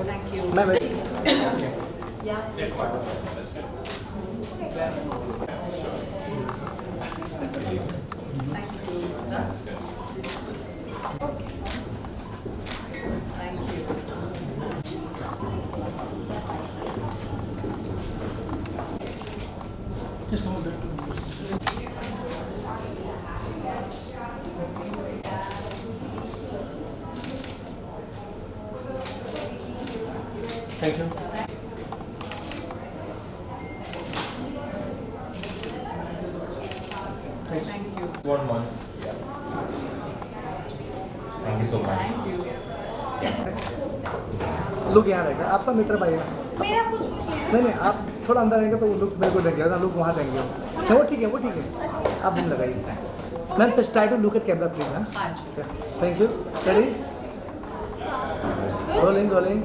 Thank you. Ma'am, Yeah. Thank you. Done? Thank you. just come over. Thank you. Thank you. 1 month. Yeah. Thank you so much. Thank you. Look यहाँ रहेगा, आपका मित्र भाई है। मेरा कुछ नहीं, आप थोड़ा अंदर आएंगे तो वो लुक मेरे को देंगे, ना लुक वहाँ देंगे। नहीं, वो ठीक है, आप दिन लगाइए। Ma'am just try to look at camera please. हाँ, हाँ जी। Thank you. Ready, rolling.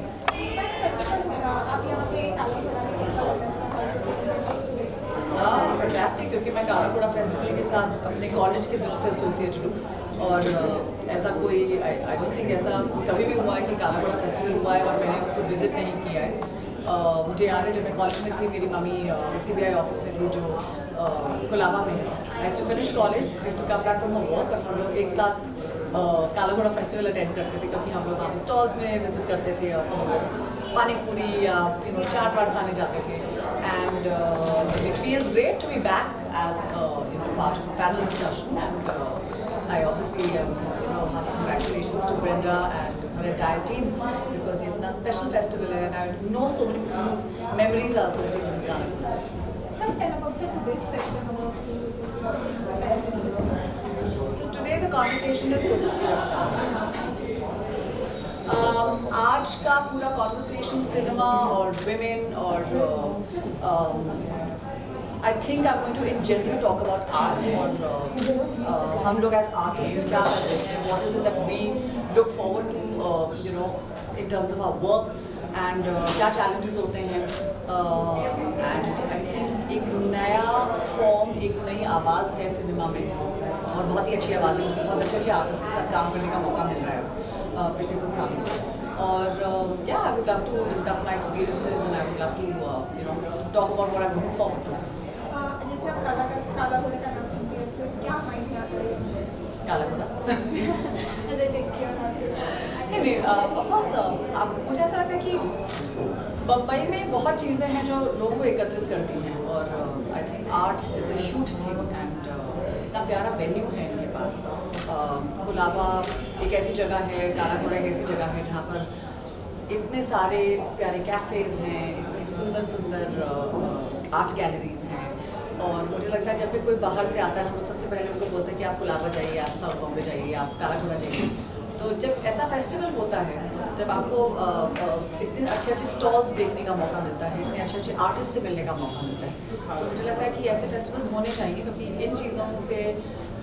Fantastic, क्योंकि मैं काला घोड़ा फेस्टिवल के साथ अपने कॉलेज के दिनों से एसोसिएटेड हूँ और ऐसा कोई आई डोंट थिंक ऐसा कभी भी हुआ है कि काला घोड़ा फेस्टिवल हुआ है और मैंने उसको विजिट नहीं किया है। मुझे याद है जब मैं कॉलेज में थी, मेरी मम्मी CBI ऑफिस में थी जो कोलाबा में है। I used to finish college, I used to come back from home work और हम लोग एक साथ काला घोड़ा फेस्टिवल अटेंड करते थे, क्योंकि हम लोग वहाँ पे स्टॉल्स में विजिट करते थे और हम लोग पानी पूरी या चाट वाट खाने जाते थे। And it feels great to be back as part of a panel discussion, and I obviously hearty congratulations to Brenda and her entire team, because it's a special festival and I know so many whose memories are associated with Kala Ghora. Some tell about today's session about So today the conversation is आज का पूरा conversation cinema और women और I think I'm going to in general talk about arts और हम लोग as artists क्या करते हैं, what is it that we look forward to in terms of our work and क्या challenges होते हैं and I think एक नया form, एक नई आवाज़ है सिनेमा में और बहुत ही अच्छी आवाज़ है, बहुत अच्छे आर्टिस्ट के साथ काम करने का मौका मिल रहा है पिछले कुछ सालों से और I would love to discuss my experiences and I would love to talk about what I'm looking forward to. जैसे आप काला घोड़े का नाम सुनते हैं, इसमें क्या माइंड में आता है? काला घोड़ा नहीं, of course मुझे ऐसा लगता है कि बम्बई में बहुत चीज़ें हैं जो लोगों को एकत्रित करती हैं और I think arts is a huge thing and इतना प्यारा वेन्यू है इनके पास। कोलाबा एक ऐसी जगह है, काला घोड़ा एक ऐसी जगह है जहाँ पर इतने सारे प्यारे कैफ़ेज़ हैं, इतनी सुंदर आर्ट गैलरीज़ हैं और मुझे लगता है जब भी कोई बाहर से आता है हम लोग सबसे पहले उनको बोलते हैं कि आप कोलाबा जाइए, आप साउथ बॉम्बे जाइए, आप काला घोड़ा जाइए। तो जब ऐसा फेस्टिवल होता है, जब आपको इतने अच्छे स्टॉल्स देखने का मौका मिलता है, इतने अच्छे आर्टिस्ट से मिलने का मौका मिलता है, तो मुझे लगता है कि ऐसे फेस्टिवल्स होने चाहिए क्योंकि इन चीज़ों से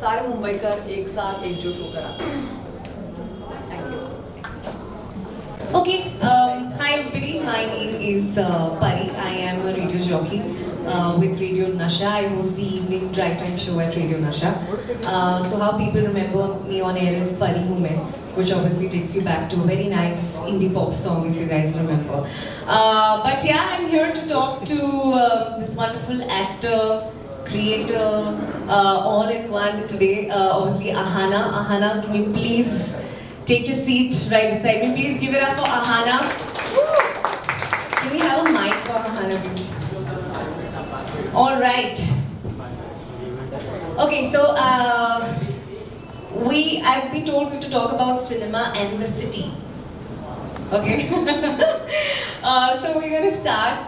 सारे मुंबईकर एक साथ एकजुट होकर आते हैं। Thank you. Okay, hi everybody, my name is Pari. I am a radio jockey with Radio Nasha. I host the evening drive time show at Radio Nasha. So how people remember me on air is Pari Hu Main, which obviously takes you back to a very nice indie pop song if you guys remember. But yeah, I'm here to talk to this wonderful actor, creator, all in one today. Obviously Aahana. Aahana, can you please take your seat right beside me? Please give it up for Aahana. Can we have a mic for Aahana, please? All right. Okay, so I've been told to talk about cinema and the city. Okay. So we're going to start.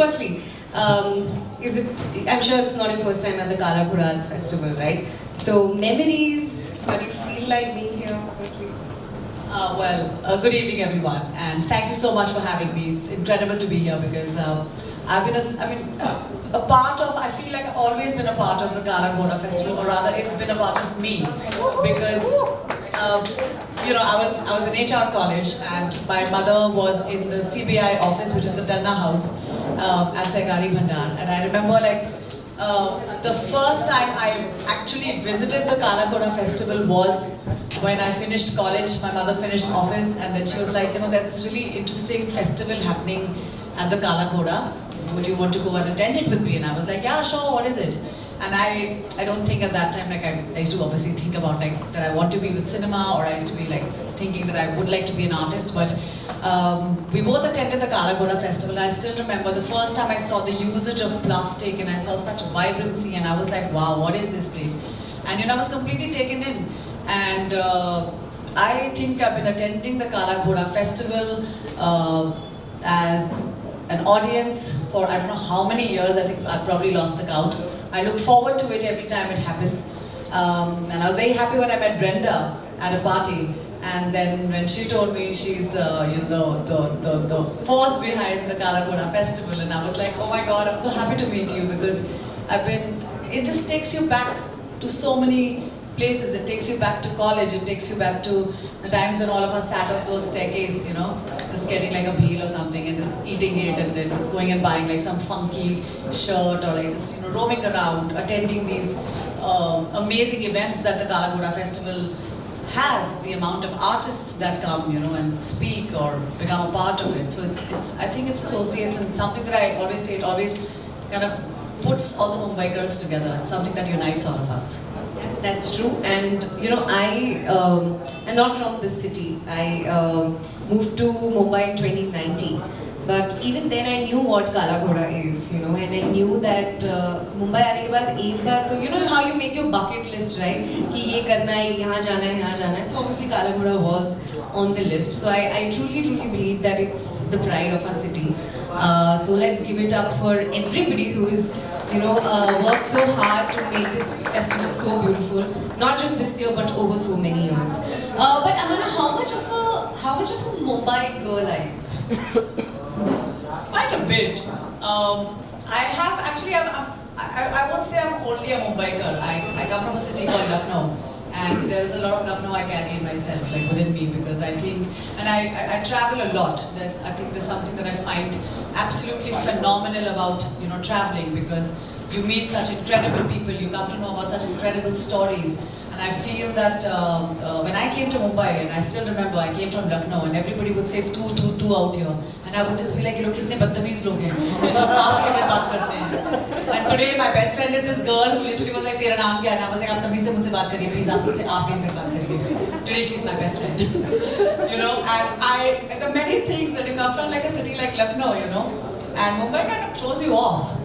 Firstly, I'm sure it's not your first time at the Kala Ghora Arts Festival, right? So memories. How do you feel like being here? Firstly. Good evening everyone, and thank you so much for having me. It's incredible to be here because I've been a part of, I feel like I've always been a part of the Kala Ghoda festival, or rather it's been a part of me because I was in HR college and my mother was in the CBI office, which is the Tanna house at Sehgari Bhandar, and I remember The first time I actually visited the Ghoda festival was when I finished college. My mother finished office, and then she was like, you know, there's this really interesting festival happening at the Ghoda. Would you want to go and attend it with me? And I was like, yeah, sure, what is it? And I don't think at that time, like I used to obviously think about like that I want to be with cinema, or I used to be like thinking that I would like to be an artist. But we both attended the Ghoda festival. I still remember the first time I saw the usage of plastic, and I saw such vibrancy, and I was like, wow, what is this place? And you know, I was completely taken in. And I think I've been attending the Ghoda festival as an audience for I don't know how many years. I think I've probably lost the count. I look forward to it every time it happens. And I was very happy when I met Brenda at a party. And then when she told me she's you know, the force behind the Ghoda festival, and I was like, oh my God, I'm so happy to meet you, because it just takes you back to so many places. It takes you back to college, it takes you back to the times when all of us sat on those staircases, you know, just getting like a bhel or something and just eating it, and then just going and buying like some funky shirt, or like just, you know, roaming around, attending these amazing events that the Ghoda festival has, the amount of artists that come, you know, and speak or become a part of it. So I think it's associates, and something that I always say, it always kind of puts all the Mumbaikars together. It's something that unites all of us. That's true, and you know, I am not from this city. I moved to Mumbai in 2019, but even then I knew what Ghoda is, you know, and I knew that Mumbai आने के बाद एक बार तो, you know how you make your bucket list, right? कि ये करना है, यहाँ जाना है, यहाँ जाना है. So obviously Ghoda was on the list. So I truly believe that it's the pride of our city. So let's give it up for everybody who is, you know, worked so hard to make this festival so beautiful. Not just this year, but over so many years. But Aahana, how much of a Mumbai girl are you? Quite a bit. I won't say I'm only a Mumbaiker. I come from a city called Lucknow, and there's a lot of Lucknow I carry in myself, like within me, because I think, and I travel a lot. I think there's something that I find absolutely phenomenal about, you know, traveling, because you meet such incredible people, you come to know about such incredible stories. And I feel that when I came to Mumbai, and I still remember I came from Lucknow, and everybody would say tu out here, and I would just be like, you know, kitne badtameez log hain, aap kya baat karte hain. And today my best friend is this girl who literally was like, tera naam kya hai? And I was like, aap tameez se mujhse baat kariye, please, aap mujhse aap kaise baat kariye. Today she's my best friend. You know, and the many things when you come from like a city like Lucknow, you know, and Mumbai kind of throws you off.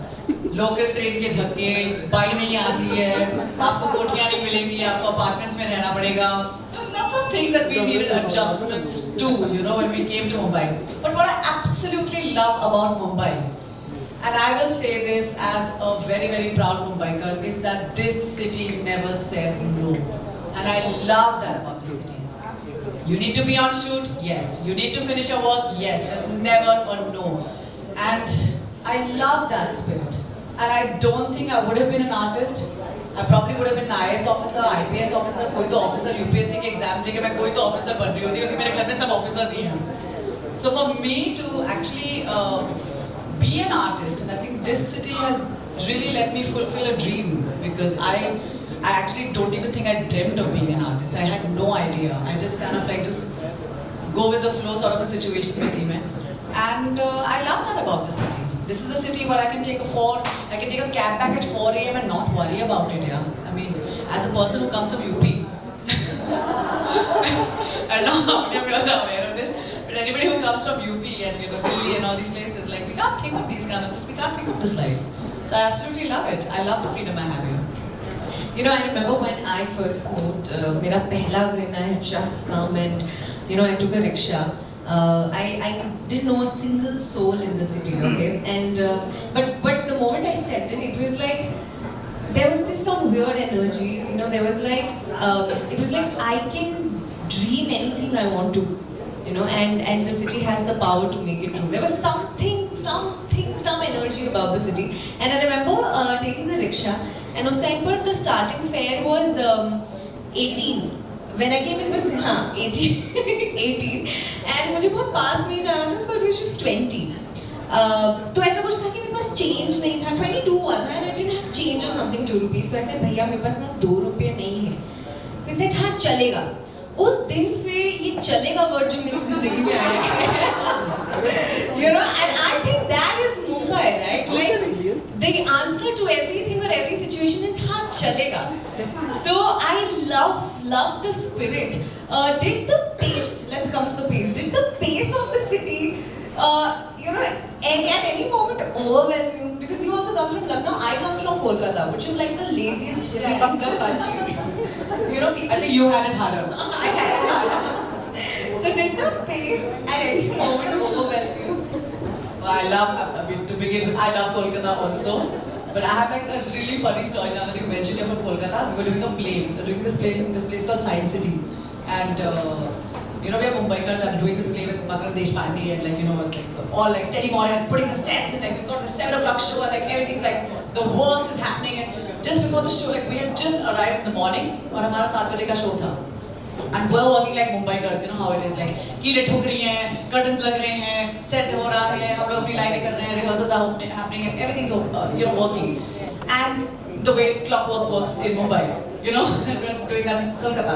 Local train के धक्के, by नहीं आती है, आपको कोठियाँ नहीं मिलेंगी, आपको apartments में रहना पड़ेगा. So lots of things that we needed adjustments to, you know, when we came to Mumbai. But what I absolutely love about Mumbai, and I will say this as a very proud Mumbaikar, is that this city never says no. And I love that about this city. You need to be on shoot, yes. You need to finish your work, yes. There's never a no. And I love that spirit. And I don't think I would have been an artist. I probably would have been an IAS officer, IPS officer, कोई तो officer UPSC के exam देके मैं कोई तो officer बन रही होती क्योंकि मेरे घर में सब officers ही हैं. So for me to actually be an artist, and I think this city has really let me fulfill a dream, because I actually don't even think I dreamt of being an artist. I had no idea. I just kind of like just go with the flow sort of a situation में थी मैं. And I love that about the city. This is a city where I can take a cab back at 4 AM and not worry about it, yeah. I mean, as a person who comes from UP, I don't know how many of you are aware of this, but anybody who comes from UP and, you know, Delhi and all these places, like, we can't think of these kind of this, we can't think of this life. So I absolutely love it. I love the freedom I have here. You know, I remember when I first moved, mera pehla दिन I had just come and, you know, I took a rickshaw. I didn't know a single soul in the city, okay? And but the moment I stepped in, it was like there was some weird energy. You know, there was like it was like I can dream anything I want to, you know, and the city has the power to make it true. There was some energy about the city, and I remember taking the rickshaw, and उस time पर the starting fare was 18. When I came in was 18 and मुझे बहुत पास में ही जाना था, so it was just 20. तो ऐसा कुछ था कि मेरे पास चेंज नहीं था, 22 हुआ था and I didn't have change or something 2 rupees. तो ऐसे भैया मेरे पास ना 2 रुपये नहीं है. तो he said हाँ चलेगा. उस दिन से ये चलेगा वर्ड जो मेरी जिंदगी में आया है. You know, and I think that is Mumbai, right? Like the answer to everything or every situation is हाँ चलेगा. So I love the spirit. Did the pace? Let's come to the pace. Did the pace of the city, you know, at any moment overwhelm you? Because you also come from Lucknow. I come from Kolkata, which is like the laziest city in the country. You know, I think you had it harder. I had it harder. So did the pace at any moment overwhelm you? I mean, to begin with, I love Kolkata also. But I have like a really funny story now that you mentioned you're from Kolkata. We were doing a play. We were doing this place called Science City. And you know, we are Mumbaikars. I'm doing this play with Makran Deshpande and like, you know, like all like Teddy Morris putting the sets and like we've got the 7 o'clock show and like everything's like the works is happening. And just before the show, like we had just arrived in the morning और हमारा 7 बजे का show था. And we're working like Mumbaikars, you know how it is like कीलें ठुक रही हैं, curtains लग रहे हैं, set हो रहा है, हम लोग अपनी लाइनें कर रहे हैं, rehearsals are happening and everything's you know working. And the way clockwork works in Mumbai, you know, we're doing that in Kolkata.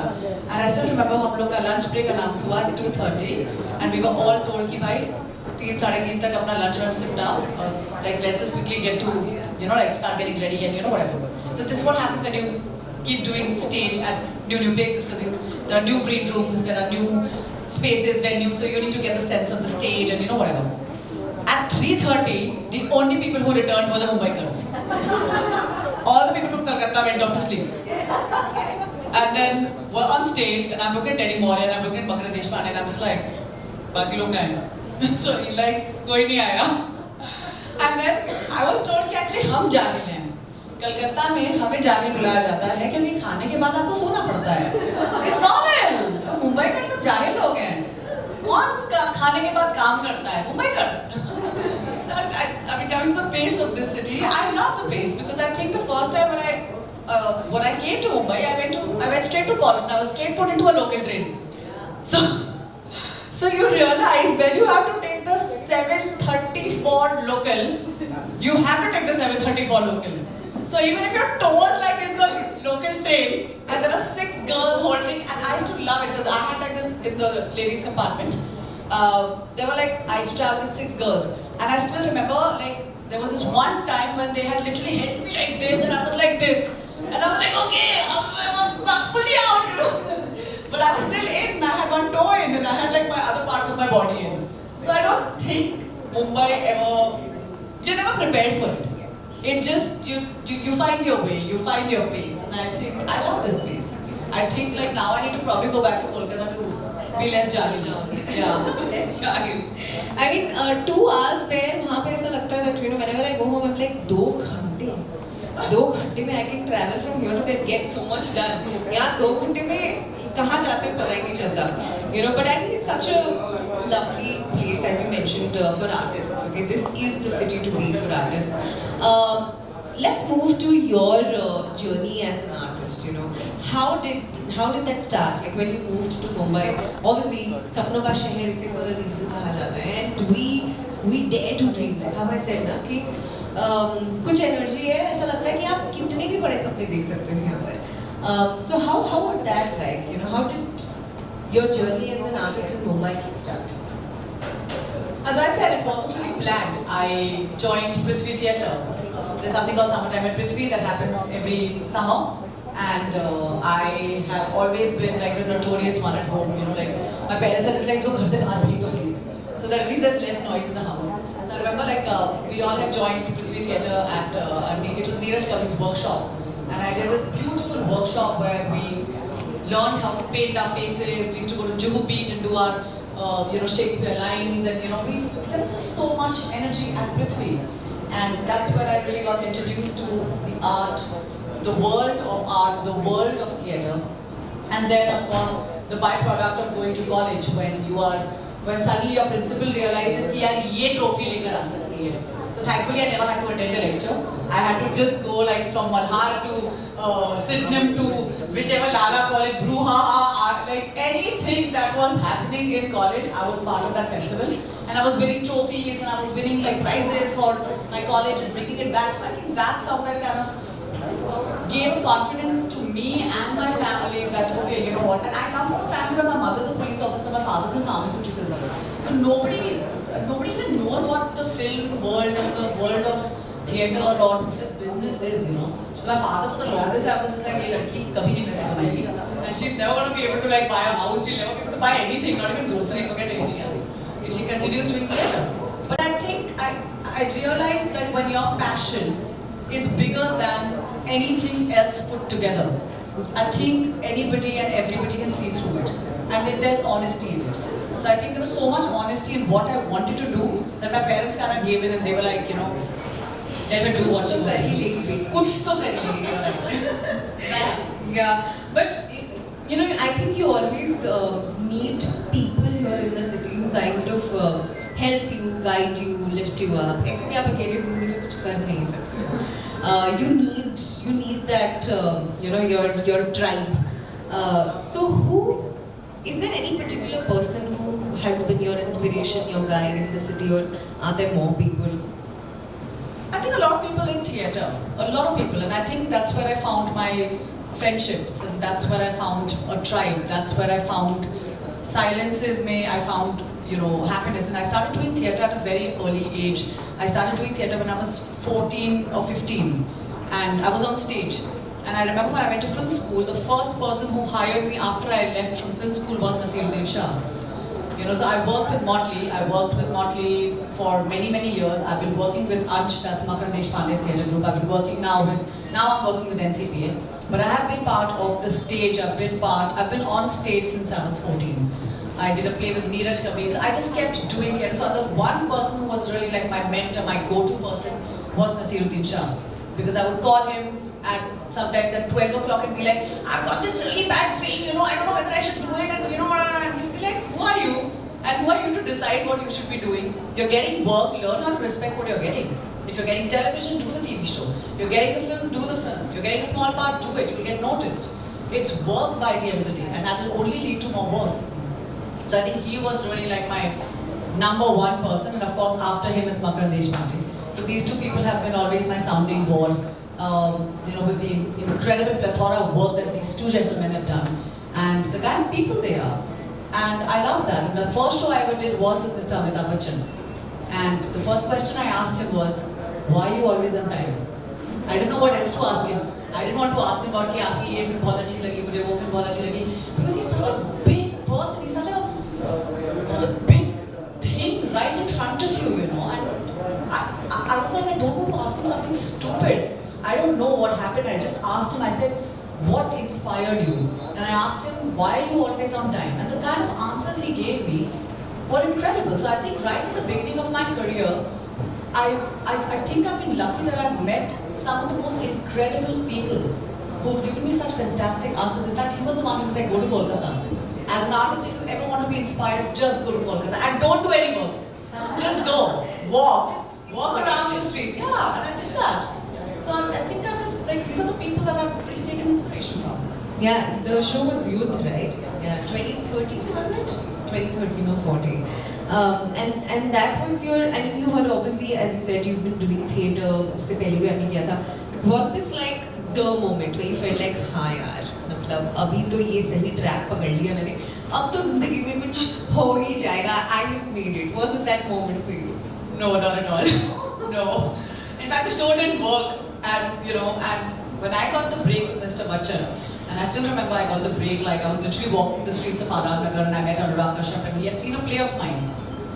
And I still remember हम लोग का lunch break announced हुआ 2:30 and we were all told कि भाई 3-3:30 तक अपना lunch sit down और like let's just quickly get to you know like start getting ready and you know whatever. So this is what happens when you keep doing stage at new places because there are new green rooms, there are new spaces, venues, so you need to get the sense of the stage and you know whatever. At 3:30, the only people who returned were the Mumbaikars. All the people from Kolkata went off to sleep. And then we're on stage and I'm looking at Teddy Morris and I'm looking at Makran Deshpande and I'm just like, बाकी लोग कहाँ हैं? So he's like, कोई नहीं आया. And then I was told कि actually हम जाहिल हैं. कलकत्ता में हमें जाहिल बुलाया जाता है क्योंकि खाने के बाद आपको सोना पड़ता है. It's normal. मुंबई के सब जाहिल लोग हैं. कौन खाने के बाद काम करता है? Mumbaikars. So I mean, coming to the pace of this city, I love the pace because I think the first time when I came to Mumbai, I went straight to college and I was straight put into a local train. So you realize when you have to take the 7:34 local, you have to take the 7:34 local. So even if your toe is like in the local train and there are 6 girls holding, and I used to love it because I had like this in the ladies compartment. They were like, I used to travel with 6 girls and I still remember like there was this one time when they had literally held me like this and I was like this and I was like okay, I'm fully out, you know. But I was still in, I had one toe in and I had like my other parts of my body in. So I don't think Mumbai you're never prepared for it. It just, you find your way, you find your pace, and I think, I love this pace. I think like now I need to probably go back to Kolkata to be less jahil. Yeah. Less jahil. I mean, 2 hours there, वहाँ पे ऐसा लगता है that you know whenever I go home I'm like 2 घंटे में I can travel from here to there, get so much done. यहाँ 2 घंटे में कहाँ जाते हैं पता ही नहीं चलता. You know, but I think it's such a lovely place as you mentioned for artists. Okay, this is the city to be for artists. Let's move to your journey as an artist. You know, how did that start? Like when you moved to Mumbai, obviously सपनों का शहर इसे for a reason कहा जाता है, and we dare to dream. Like how I said ना कि कुछ energy है, ऐसा लगता है कि आप कितने भी बड़े सपने देख सकते हो यहाँ पर. So how was that like? You know, how did your journey as an artist in Mumbai start? As I said, it wasn't really planned. I joined Prithvi Theatre. There's something called Summertime at Prithvi that happens every summer. And I have always been like the notorious one at home. You know, like my parents are just like, so ghar se bahar bhi to please. So that at least there's less noise in the house. So I remember like we all had joined Prithvi Theatre at, it was Neeraj Kavi's workshop. And I did this beautiful workshop where we learned how to paint our faces. We used to go to Juhu Beach and do our Shakespeare lines, and there was just so much energy at Prithvi, and that's where I really got introduced to the art, the world of art, the world of theatre, and then of course the byproduct of going to college when suddenly your principal realizes कि यार ये trophy लेकर आ सकती है, So thankfully I never had to attend a lecture. I had to just go like from Malhar to Sydenham to whichever Lala call it, brouhaha, like anything that was happening in college, I was part of that festival. And I was winning trophies and I was winning like prizes for my college and bringing it back. So I think that somewhere kind of gave confidence to me and my family that, okay, you know what, and I come from a family where my mother's a police officer, my father's in pharmaceuticals. So nobody even knows what the film world and the world of theatre or what this business is, you know. So my father for the longest time was just like, "Ye ladki kabhi nahi paise kamaegi," and she's never going to be able to like buy a house, she'll never be able to buy anything, not even grocery, forget anything else, if she continues doing theatre. But I think I realized that when your passion is bigger than anything else put together, I think anybody and everybody can see through it, and there's honesty in it. So I think there was so much honesty in what I wanted to do that my parents kind of gave in and they were like, you know, let her do what she wants to do. Kuch to kar hi legi, you're right. Yeah, but you know, I think you always meet people here in the city who kind of help you, guide you, lift you up. ऐसे भी आप अकेले ज़िंदगी में कुछ कर नहीं सकते. You need that, you know, your tribe. So is there any particular person who has been your inspiration, your guide in the city, or are there more people? I think a lot of people in theatre, a lot of people, and I think that's where I found my friendships, and that's where I found a tribe, that's where I found silences I found, you know, happiness. And I started doing theatre at a very early age. I started doing theatre when I was 14 or 15, and I was on stage. And I remember when I went to film school, the first person who hired me after I left from film school was Nasiruddin Shah. You know, so I worked with Motley. I worked with Motley for many, many years. I've been working with Ansh, that's Makaran Deshpande's theatre group. I've been working now I'm working with NCPA. But I have been part of the stage. I've been on stage since I was 14. I did a play with Neeraj Kabir. So I just kept doing theatre. So the one person who was really like my mentor, my go-to person was Nasiruddin Shah. Because I would call him sometimes at 12 o'clock and be like, I've got this really bad film, you know, I don't know whether I should do it, and you know, and he'd be like, who are you? And who are you to decide what you should be doing? You're getting work, learn how to respect what you're getting. If you're getting television, do the TV show. You're getting the film, do the film. You're getting a small part, do it, you'll get noticed. It's work by the end of the day, and that will only lead to more work. So I think he was really like my #1 person, and of course after him is Makaran Deshpande. So these two people have been always my sounding board. You know, with the incredible plethora of work that these two gentlemen have done, and the kind of people they are. And I love that. And the first show I ever did was with Mr. Amitabh Bachchan. And the first question I asked him was, why are you always on time? I didn't know what else to ask him. I didn't want to ask him about कि आपकी ये film बहुत अच्छी लगी, मुझे वो film बहुत अच्छी लगी, because he's such a big person. He's such a big thing right in front of you, you know. And I was like, I don't want to ask him something stupid. I don't know what happened. I just asked him, I said, what inspired you? And I asked him, why are you always on time? And the kind of answers he gave me were incredible. So I think right at the beginning of my career, I think I've been lucky that I've met some of the most incredible people who've given me such fantastic answers. In fact, he was the one who said, go to Kolkata. As an artist, if you ever want to be inspired, just go to Kolkata. And don't do any work. Just go. Walk around the streets. Yeah, and I did that. So I think I was like, these are the people that I've really taken inspiration from. Yeah, the show was Youth, right? Yeah, 2013 was it? 2013 or 14. And that was your, I mean, you had obviously, as you said, you've been doing theatre, उससे पहले भी आपने किया था. Was this like the moment where you felt like, हाँ यार, मतलब अभी तो ये सही ट्रैक पकड़ लिया मैंने, अब तो जिंदगी में कुछ हो ही जाएगा, I have made it. Was it that moment for you? No, not at all. No. In fact, the show didn't work. And you know, and when I got the break with Mr. Bachchan, and I still remember I got the break, like I was literally walking the streets of Aadab Nagar and I met Anurag Kashyap and he had seen a play of mine.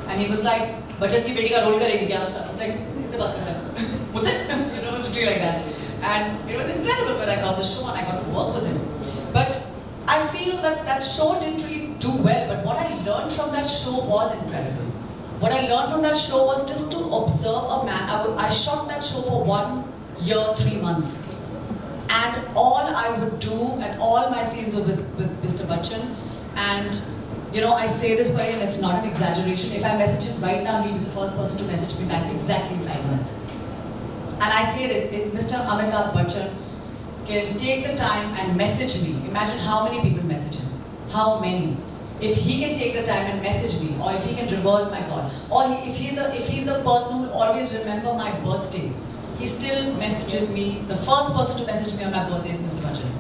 And he was like, Bachchan ki beti ka role karegi kya? I was like, kisse baat kar raha hai? Mujhe? You know, literally like that. And it was incredible when I got the show and I got to work with him. But I feel that that show didn't really do well, but what I learned from that show was incredible. What I learned from that show was just to observe a man. I shot that show for 1 year, 3 months. And all I would do, and all my scenes were with Mr. Bachchan. And You know, I say this way and it's not an exaggeration. If I message him right now, he'll be the first person to message me back exactly in 5 minutes. And I say this, if Mr. Amitabh Bachchan can take the time and message me, imagine how many people message him. How many? If he can take the time and message me, or if he can revert my call, or if he's the person who will always remember my birthday, he still messages me. The first person to message me on my birthday is Mr. Bachchan.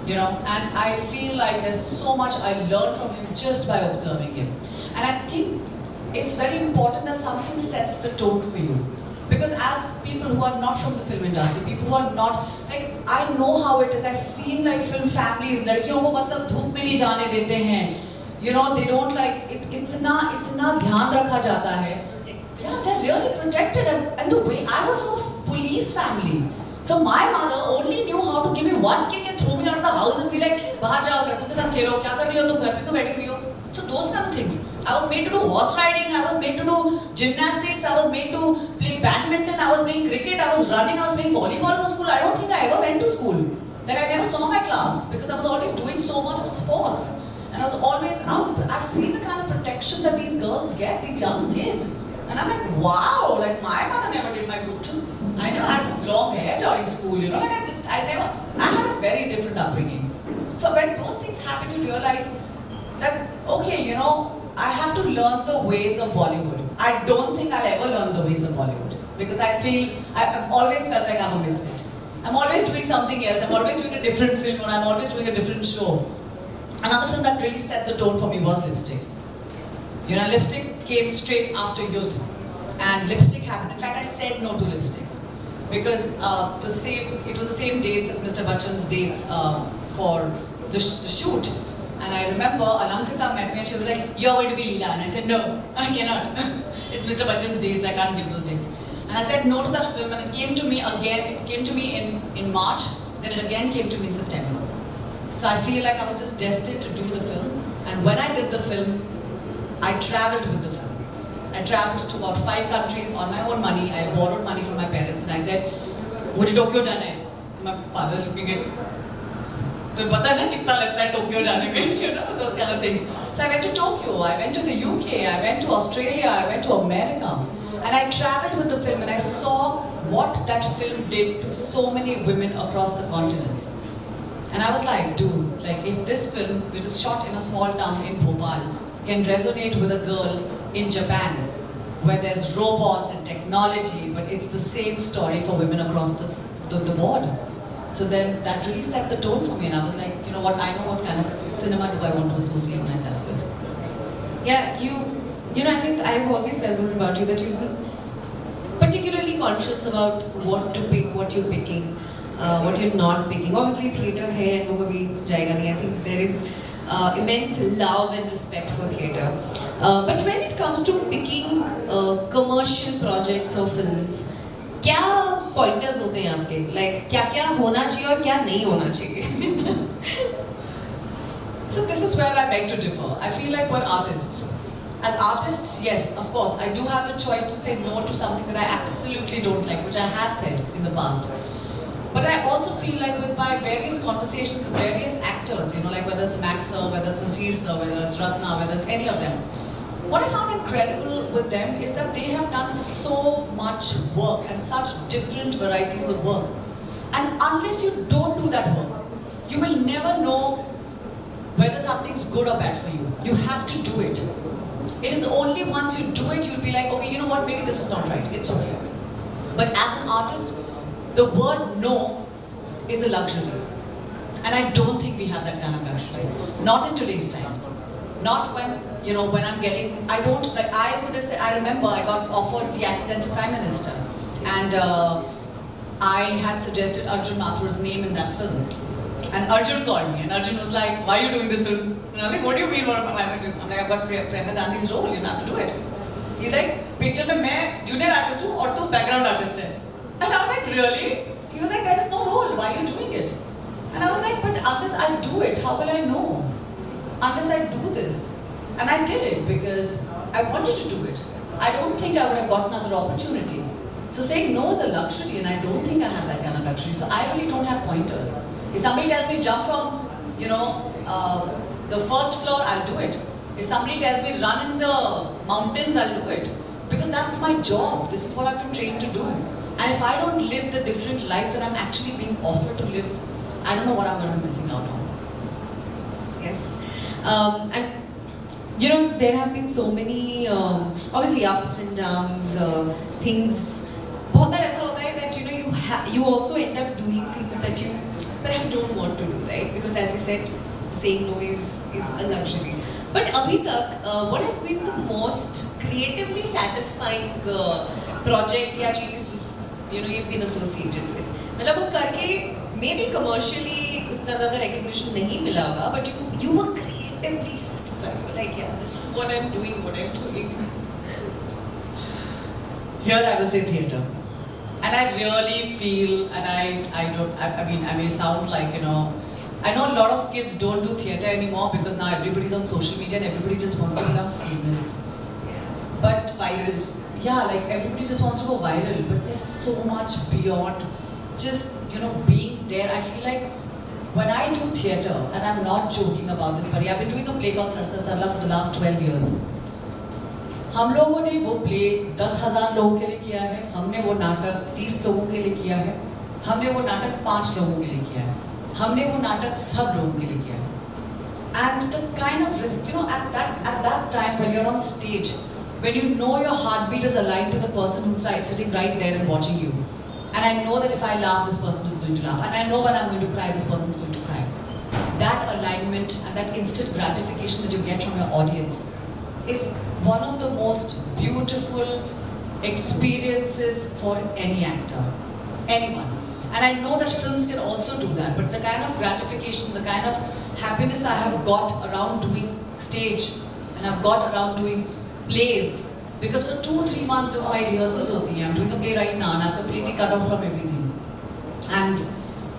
You know, and I feel like there's so much I learned from him just by observing him. And I think it's very important that something sets the tone for you. Because as people who are not from the film industry, people who are not, like, I know how it is. I've seen like film families, लड़कियों को मतलब धूप में नहीं जाने देते हैं. You know, they don't like, इतना ध्यान रखा जाता है. Yeah, they're really protected. And the way, I was from a police family. So my mother only knew how to give me one kick and throw me out of the house and be like, बाहर जाओ लड़कों के साथ खेलो, क्या कर रही हो तुम घर पे क्यों बैठी हुई हो? So those kind of things. I was made to do horse riding, I was made to do gymnastics, I was made to play badminton, I was playing cricket, I was running, I was playing volleyball for school. I don't think I ever went to school. Like I never saw my class because I was always doing so much of sports. And I was always out. I've seen the kind of protection that these girls get, these young kids. And I'm like, wow, like my mother never did my good. I never had long hair during school, you know, like I had a very different upbringing. So when those things happen, you realize that, okay, you know, I have to learn the ways of Bollywood. I don't think I'll ever learn the ways of Bollywood because I feel, I've always felt like I'm a misfit. I'm always doing something else, I'm always doing a different film or I'm always doing a different show. Another film that really set the tone for me was Lipstick. You know, Lipstick came straight after Youth and Lipstick happened. In fact, I said no to Lipstick because it was the same dates as Mr. Bachchan's dates for the shoot. And I remember Alankita met me and she was like, you're going to be Leela. And I said, no, I cannot. It's Mr. Bachchan's dates, I can't give those dates. And I said no to that film and it came to me again, it came to me in March, then it again came to me in September. So I feel like I was just destined to do the film. And when I did the film, I traveled with the film. I traveled to about 5 countries on my own money. I borrowed money from my parents and I said, मुझे Tokyo जाना है. So my father was looking at, तो पता है ना कितना लगता है टोक्यो जाने में, you know, so those kind of things. So I went to Tokyo, I went to the UK, I went to Australia, I went to America. And I traveled with the film and I saw what that film did to so many women across the continents. And I was like, dude, like if this film, which is shot in a small town in Bhopal, can resonate with a girl in Japan, where there's robots and technology, but it's the same story for women across the board. So then that really set the tone for me and I was like, you know what, I know what kind of cinema do I want to associate myself with. Yeah, you know, I think I've always felt this about you, that you've been particularly conscious about what to pick, what you're picking, what you're not picking. Obviously theatre hai and wo kabhi jayega nahi. I think there is immense love and respect for theatre. But when it comes to picking commercial projects or films, क्या pointers होते हैं आपके? Like क्या होना चाहिए और क्या नहीं होना चाहिए? So this is where I beg to differ. I feel like we're artists. As artists, yes, of course, I do have the choice to say no to something that I absolutely don't like, which I have said in the past. But I also feel like with my various conversations with various actors, you know, like whether it's Max sir, whether it's Nasir sir, whether it's Ratna, whether it's any of them, what I found incredible with them is that they have done so much work and such different varieties of work. And unless you don't do that work, you will never know whether something's good or bad for you. You have to do it. It is only once you do it, you'll be like, okay, you know what, maybe this is not right, it's okay. But as an artist, the word no is a luxury. And I don't think we have that kind of luxury. Not in today's times. Not when, you know, when I'm getting, I don't, like I could have said, I remember I got offered the accidental Prime Minister. And I had suggested Arjun Mathur's name in that film. And Arjun called me and Arjun was like, why are you doing this film? And I'm like, what do you mean what am I doing? I'm like, I've got Prema Gandhi's role, you have to do it. He's like, picture mein main junior artist hu aur tu background artist hai. And I was like, really? He was like, there is no role, why are you doing it? And I was like, but unless I do it, how will I know? Unless I do this. And I did it because I wanted to do it. I don't think I would have gotten another opportunity. So saying no is a luxury and I don't think I have that kind of luxury. So I really don't have pointers. If somebody tells me jump from, you know, the first floor, I'll do it. If somebody tells me run in the mountains, I'll do it. Because that's my job. This is what I've been trained to do. And if I don't live the different lives that I'm actually being offered to live, I don't know what I'm going to be missing out on. Yes. And you know, there have been so many obviously ups and downs, things. बहुत बार ऐसा होता है that you know you also end up doing things that you perhaps don't want to do, right? Because as you said, saying no is a luxury. But अभी तक what has been the most creatively satisfying project या चीज you know you've been associated with? मतलब वो करके maybe commercially उतना ज़्यादा recognition नहीं मिला होगा, but you were creatively satisfied. You were like, yeah, this is what I'm doing, what I'm doing. Here I will say theatre. And I really feel, and I mean, I may sound like, you know, I know a lot of kids don't do theatre anymore because now everybody's on social media and everybody just wants to become famous. Yeah. But viral. Yeah, like everybody just wants to go viral, but there's so much beyond just, you know, being there. I feel like when I do theatre, and I'm not joking about this, but I've been doing a play called Sarsa Sarla for the last 12 years. हम लोगों ने वो play 10,000 लोगों के लिए किया है, हमने वो नाटक 30 लोगों के लिए किया है, हमने वो नाटक 5 लोगों के लिए किया है, हमने वो नाटक सब लोगों के लिए किया है. And the kind of risk, you know, at that time when you're on stage, when you know your heartbeat is aligned to the person who's sitting right there and watching you, and I know that if I laugh, this person is going to laugh, and I know when I'm going to cry, this person is going to cry. That alignment and that instant gratification that you get from your audience is one of the most beautiful experiences for any actor, anyone. And I know that films can also do that, but the kind of gratification, the kind of happiness I have got around doing stage, and I've got around doing plays, because for 2-3 months of my rehearsals hoti hain. I'm doing a play right now and I've completely cut off from everything. And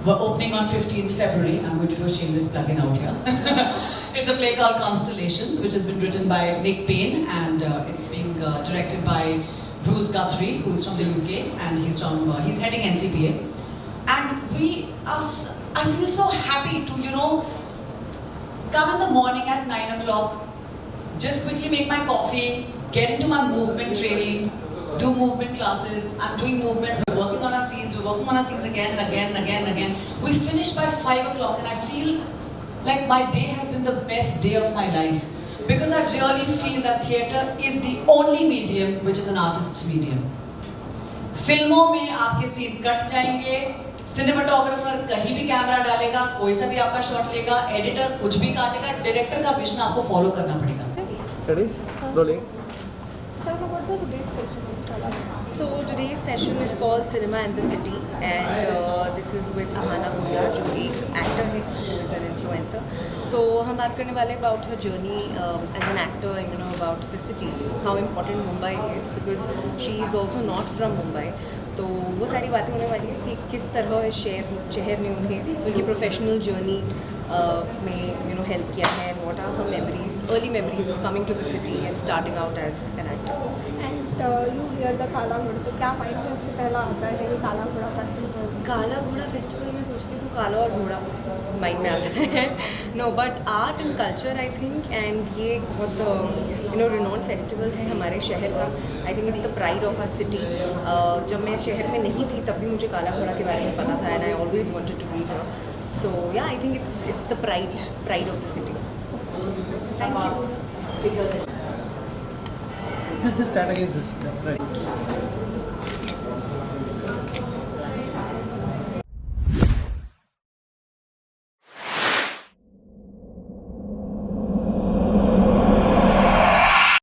we're opening on 15th February. I'm going to do a shameless plug-in out here. It's a play called Constellations, which has been written by Nick Payne, and it's being directed by Bruce Guthrie, who's from the UK, and he's heading NCPA. And I feel so happy to, you know, come in the morning at 9 o'clock, just quickly make my coffee, get into my movement training, do movement classes. I'm doing movement, we're working on our scenes again and again and again and again. We finish by 5 o'clock and I feel like my day has been the best day of my life, because I really feel that theatre is the only medium which is an artist's medium. फिल्मों में आपके scene cut जाएंगे, cinematographer कहीं भी camera डालेगा, कोई सा भी आपका शॉट लेगा, एडिटर कुछ भी काटेगा, डायरेक्टर का विजन आपको फॉलो करना पड़ेगा. Ready? Rolling. Talk about the today's session in Kala. So today's session is called Cinema and the City, and this is with Aahana Kumra, जो एक actor है, who is an influencer. So हम बात करने वाले about her journey as an actor, and you know about the city, how important Mumbai is, because she is also not from Mumbai. तो वो सारी बातें होने वाली है कि किस तरह इस शहर ने उन्हें उनकी प्रोफेशनल जर्नी में you know help किया है, and what are her memories, early memories of coming to the city and starting out as an actor. And you hear the Kala Ghoda, तो क्या माइंड में सबसे पहला आता है कि काला घोड़ा फेस्टिवल? काला घोड़ा फेस्टिवल में सोचती हूँ तो काला और घोड़ा माइंड में आता है. No, but art and culture I think, and ये बहुत यू नो रिनोन्ड फेस्टिवल है हमारे शहर का. I think it's the pride of our city. जब मैं शहर में नहीं थी तब भी मुझे काला घोड़ा के बारे में पता था, and I always wanted to be here. So yeah I think it's the pride of the city. Thank you. Just stand against this. Right.